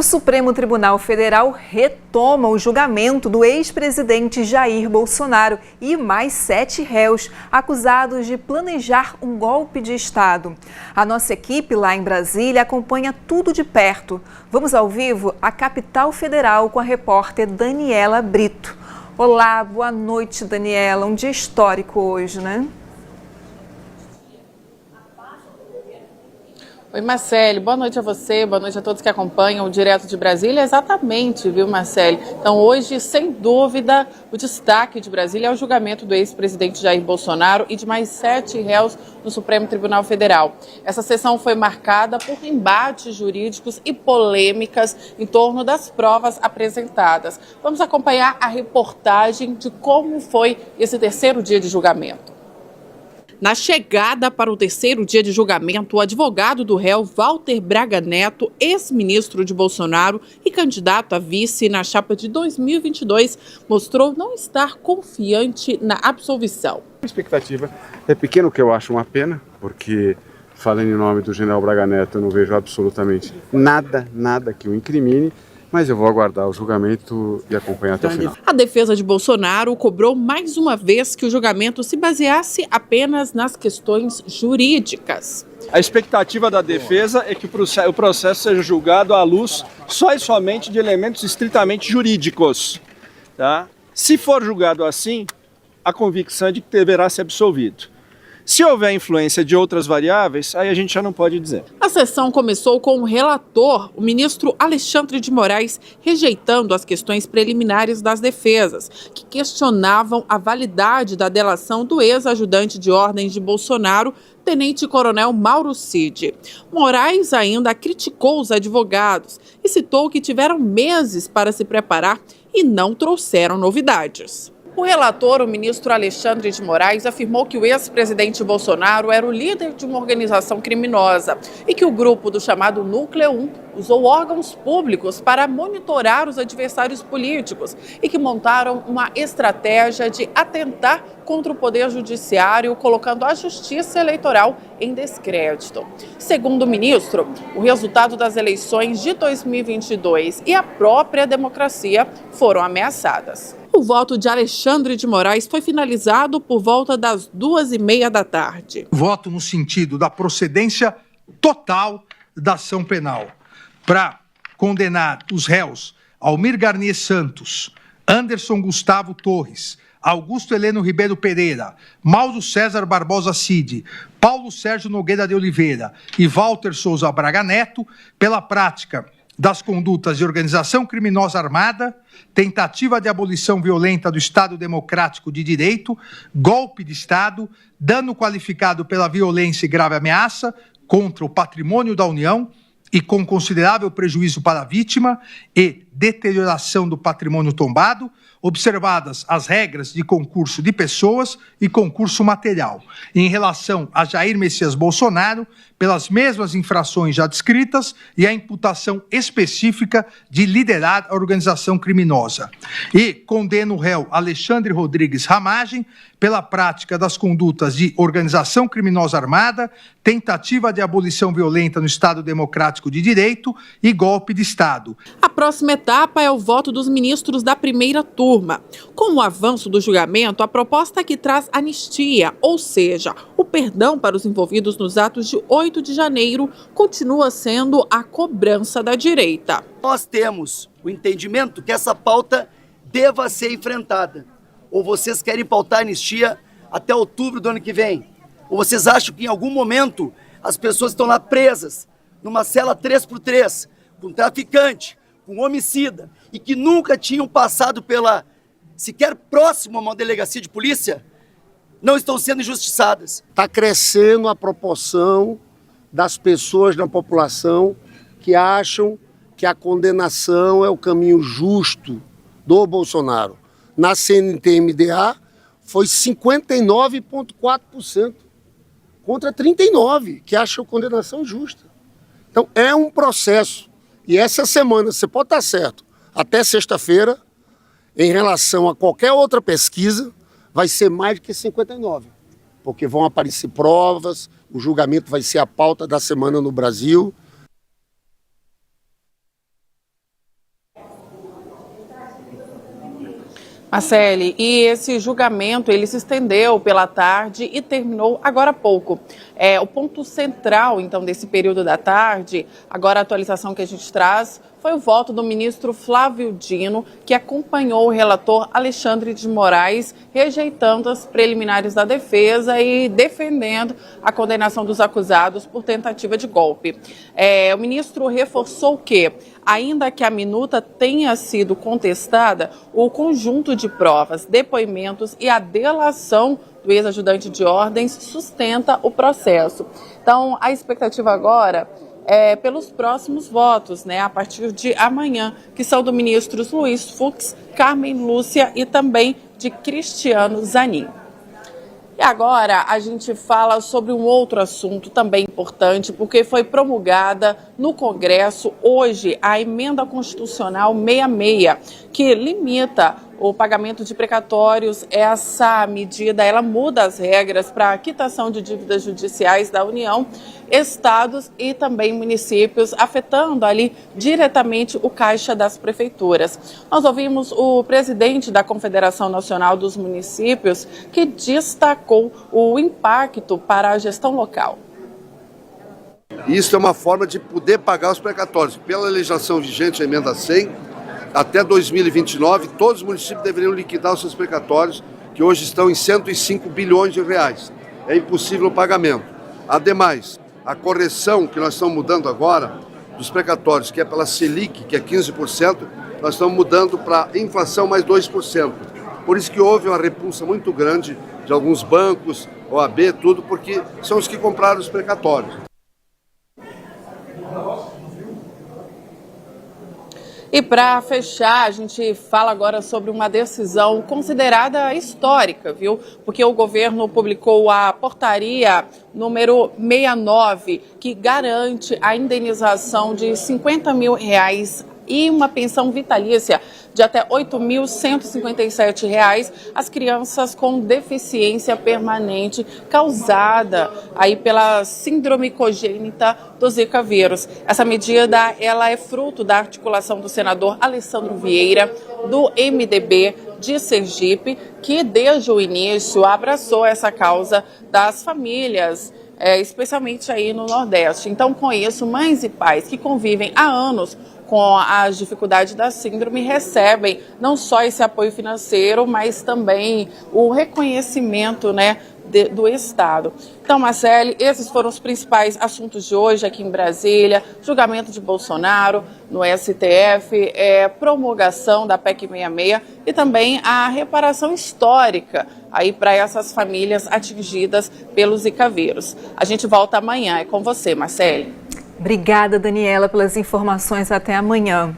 o Supremo Tribunal Federal retoma o julgamento do ex-presidente Jair Bolsonaro e mais 7 réus acusados de planejar um golpe de Estado. A nossa equipe lá em Brasília acompanha tudo de perto. Vamos ao vivo à capital federal com a repórter Daniela Brito. Olá, boa noite, Daniela. Um dia histórico hoje, né? Oi, Marcele, boa noite a você, boa noite a todos que acompanham o Direto de Brasília. Exatamente, viu, Marcele? Então, hoje, sem dúvida, o destaque de Brasília é o julgamento do ex-presidente Jair Bolsonaro e de mais 7 réus no Supremo Tribunal Federal. Essa sessão foi marcada por embates jurídicos e polêmicas em torno das provas apresentadas. Vamos acompanhar a reportagem de como foi esse terceiro dia de julgamento. Na chegada para o terceiro dia de julgamento, o advogado do réu, Walter Braga Neto, ex-ministro de Bolsonaro e candidato a vice na chapa de 2022, mostrou não estar confiante na absolvição. A expectativa é pequena, o que eu acho uma pena, porque, falando em nome do general Braga Neto, eu não vejo absolutamente nada que o incrimine. Mas eu vou aguardar o julgamento e acompanhar até o final. A defesa de Bolsonaro cobrou mais uma vez que o julgamento se baseasse apenas nas questões jurídicas. A expectativa da defesa é que o processo seja julgado à luz só e somente de elementos estritamente jurídicos. Tá? Se for julgado assim, a convicção é de que deverá ser absolvido. Se houver influência de outras variáveis, aí a gente já não pode dizer. A sessão começou com o relator, o ministro Alexandre de Moraes, rejeitando as questões preliminares das defesas, que questionavam a validade da delação do ex-ajudante de ordens de Bolsonaro, tenente-coronel Mauro Cid. Moraes ainda criticou os advogados e citou que tiveram meses para se preparar e não trouxeram novidades. O relator, o ministro Alexandre de Moraes, afirmou que o ex-presidente Bolsonaro era o líder de uma organização criminosa e que o grupo do chamado Núcleo 1 usou órgãos públicos para monitorar os adversários políticos e que montaram uma estratégia de atentar contra o Poder Judiciário, colocando a Justiça Eleitoral em descrédito. Segundo o ministro, o resultado das eleições de 2022 e a própria democracia foram ameaçadas. O voto de Alexandre de Moraes foi finalizado por volta das 2h30 da tarde. Voto no sentido da procedência total da ação penal para condenar os réus Almir Garnier Santos, Anderson Gustavo Torres, Augusto Heleno Ribeiro Pereira, Mauro César Barbosa Cid, Paulo Sérgio Nogueira de Oliveira e Walter Souza Braga Neto pela prática das condutas de organização criminosa armada, tentativa de abolição violenta do Estado Democrático de Direito, golpe de Estado, dano qualificado pela violência e grave ameaça contra o patrimônio da União e com considerável prejuízo para a vítima e deterioração do patrimônio tombado, observadas as regras de concurso de pessoas e concurso material. Em relação a Jair Messias Bolsonaro, pelas mesmas infrações já descritas e a imputação específica de liderar a organização criminosa. E condena o réu Alexandre Rodrigues Ramagem pela prática das condutas de organização criminosa armada, tentativa de abolição violenta no Estado Democrático de Direito e golpe de Estado. A próxima etapa é o voto dos ministros da primeira turma. Com o avanço do julgamento, a proposta que traz anistia, ou seja, o perdão para os envolvidos nos atos de 8 de janeiro, continua sendo a cobrança da direita. Nós temos o entendimento que essa pauta deva ser enfrentada. Ou vocês querem pautar anistia até outubro do ano que vem? Ou vocês acham que em algum momento as pessoas estão lá presas, numa cela 3x3, com traficante, com homicida, e que nunca tinham passado pela, sequer próximo a uma delegacia de polícia, não estão sendo injustiçadas? Está crescendo a proporção das pessoas na população que acham que a condenação é o caminho justo do Bolsonaro. Na CNT-MDA foi 59,4% contra 39% que acham a condenação justa. Então é um processo. E essa semana, você pode estar certo, até sexta-feira, em relação a qualquer outra pesquisa, vai ser mais do que 59%. Porque vão aparecer provas, o julgamento vai ser a pauta da semana no Brasil. Marcele, e esse julgamento ele se estendeu pela tarde e terminou agora há pouco. O ponto central, então, desse período da tarde, agora a atualização que a gente traz, foi o voto do ministro Flávio Dino, que acompanhou o relator Alexandre de Moraes, rejeitando as preliminares da defesa e defendendo a condenação dos acusados por tentativa de golpe. O ministro reforçou que, ainda que a minuta tenha sido contestada, o conjunto de provas, depoimentos e a delação do ex-ajudante de ordens sustenta o processo. Então, a expectativa agora é pelos próximos votos, a partir de amanhã, que são do ministros Luiz Fux, Carmen Lúcia e também de Cristiano Zanin. E agora a gente fala sobre um outro assunto também importante, porque foi promulgada no Congresso hoje a Emenda Constitucional 66, que limita o pagamento de precatórios. Essa medida, ela muda as regras para a quitação de dívidas judiciais da União, estados e também municípios, afetando ali diretamente o caixa das prefeituras. Nós ouvimos o presidente da Confederação Nacional dos Municípios, que destacou o impacto para a gestão local. Isso é uma forma de poder pagar os precatórios. Pela legislação vigente, a emenda 100, até 2029, todos os municípios deveriam liquidar os seus precatórios, que hoje estão em 105 bilhões de reais. É impossível o pagamento. Ademais, a correção que nós estamos mudando agora, dos precatórios, que é pela Selic, que é 15%, nós estamos mudando para inflação mais 2%. Por isso que houve uma repulsa muito grande de alguns bancos, OAB, tudo, porque são os que compraram os precatórios. E para fechar, a gente fala agora sobre uma decisão considerada histórica, viu? Porque o governo publicou a portaria número 69, que garante a indenização de R$50 mil e uma pensão vitalícia de até R$ 8.157 às crianças com deficiência permanente causada aí pela síndrome congênita do Zika vírus. Essa medida, ela é fruto da articulação do senador Alessandro Vieira, do MDB de Sergipe, que desde o início abraçou essa causa das famílias, especialmente aí no Nordeste. Então, com isso, mães e pais que convivem há anos com as dificuldades da síndrome recebem não só esse apoio financeiro, mas também o reconhecimento, do Estado. Então, Marcele, esses foram os principais assuntos de hoje aqui em Brasília: julgamento de Bolsonaro no STF, promulgação da PEC 66 e também a reparação histórica aí para essas famílias atingidas pelos Zika vírus. A gente volta amanhã. É com você, Marcele. Obrigada, Daniela, pelas informações. Até amanhã.